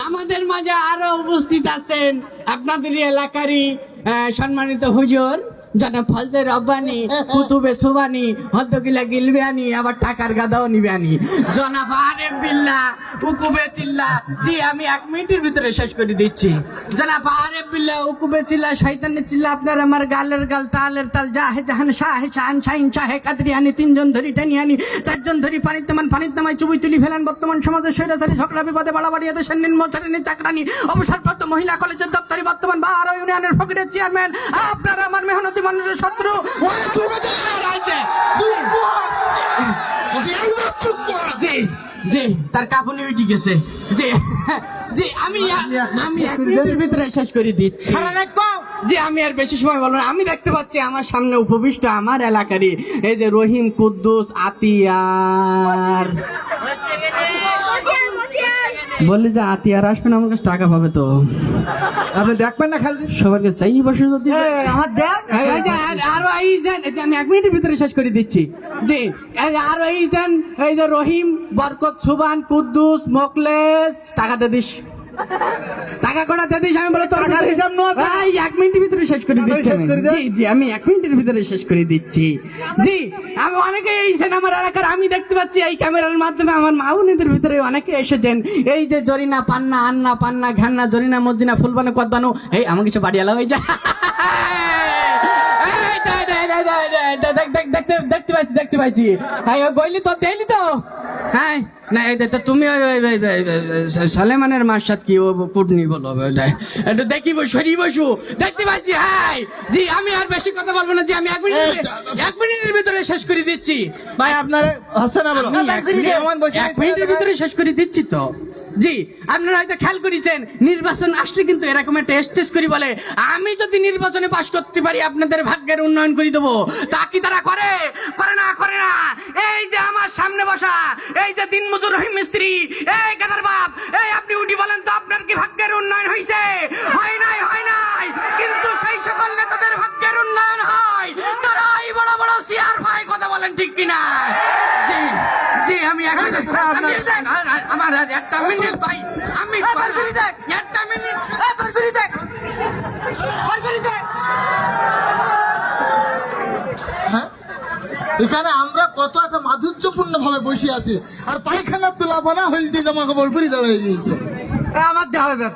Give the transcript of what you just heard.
আমাদের মাঝে আরো উপস্থিত আছেন আপনাদের এলাকারই সম্মানিত হুজুর জনাব ফজলে রব্বানি, কুতুবে সুবানি, হদ্দকিলা গিলবিয়ানি, আবার টাকার গাদাও নিবিয়ানি, জনাব আরেফ বিল্লাহ, উকুবে চিল্লা। জি আমি 1 মিনিটের ভিতরে শেষ করে দিচ্ছি। জনাব আরেফ বিল্লাহ, উকুবে চিল্লা, শয়তানের চিল্লা, আপনার আমার গালের গাল, তালের তাল, জাহে জাহান, শাহে শাহান, শাহিন শাহে কাদরিয়ানি, 3 জন ধরি টানিয়ানি, 4 জন ধরি পানিতে নামায় চুবুই তুলি ফেলেন। বর্তমান সমাজের স্বৈরাচারী ঝগড়া বিপদে বাড়াবাড়ি দেশের নিম্নচারী চাকরানি, অবসরপ্রাপ্ত মহিলা কলেজের দপ্তরি, বর্তমান 12 ইউনিয়নের ফকিরের চেয়ারম্যান, আপনার আমার মেহনতি মানুষের শত্রু। জি জি তার কাপড় নিয়ে ঠিক আছে। জি জি আমি 1 মিনিটের ভিতরে শেষ করে দিচ্ছি। জি আমি আর বেশি সময় বলবো না। আমি দেখতে পাচ্ছি আমার সামনে উপবিষ্ট আমার এলাকারই এই যে রহিম, কুদ্দুস, আতিয়ার। বললি যে আতিয়ার আসবেন, আমার কাছে টাকা পাবে তো আপনি দেখবেন না খালি সবার কাছে চাই বসে যদি আমার দেখ আরো এই যান, আমি 1 মিনিটের ভিতরে শেষ করে দিচ্ছি। জি আরো এই যান, এই যে রহিম, বরকত, সুবান, কুদ্দুস, মোকলেস, টাকা দে দিস, টাকা কটা দে দিস। আমি বলে তোর হিসাব নয়, 1 মিনিটের ভিতরে শেষ করে দিচ্ছি। জি জি আমি 1 মিনিটের ভিতরে শেষ করে দিচ্ছি। জি আমি অনেকে এইছেন আমার এলাকার, আমি দেখতে পাচ্ছি এই ক্যামেরার মাধ্যমে আমার মা বোনদের ভিতরে অনেকে এসেছেন। এই যে জরিনা পান্না, আন্না পান্না, ঘান্না, জরিনা মসজিনা, ফুলবানো কদবানো, এই আমাকে কিছু বাড়ি এলাম। এই যা দেখতে পাইছি বইলি তো দেখলি তো। হ্যাঁ না তুমি সালেমানের মার সাথে কি কুটনি বলো একটু দেখি সরি বসু দেখতে পাইছি। হ্যাঁ জি আমি আর বেশি কথা বলবো না। জি আমি 1 মিনিটের ভিতরে শেষ করে দিচ্ছি। ভাই আপনার হচ্ছে না বলো 1 মিনিটের ভিতরে শেষ করে দিচ্ছি তো। জি আপনারা হয়তো খেয়াল করেছেন নির্বাচন আসলে কিন্তু এরকম একটা স্টেজ করি বলে আমি যদি নির্বাচনে পাশ করতে পারি আপনাদের ভাগ্যের উন্নয়ন করে দেবো। তা কি তারা করে করে না। এই যে আমার সামনে বসা এই যে দিনমজুর রহিম মিস্ত্রি, এই গাদার বাপ, এই আপনি উঠি বলেন তো আপনার কি ভাগ্যের উন্নয়ন হয়েছে? হয় নাই কিন্তু সেই সকল নেতাদের ভাগ্যের উন্নয়ন হয় তারাই বড় বড় চেয়ার পায়। কথা বলেন ঠিক কিনা? জি জি আমি আমার 1 মিনিট ভাই, আমি 1 মিনিট এখানে আমরা কত একটা মাধুর্যপূর্ণ ভাবে বসে আছি, আর পায়খানার তোলা বানা হলদি জামা কাপড় পরে দাঁড়িয়ে গিয়েছে। আমার দেওয়া হবে।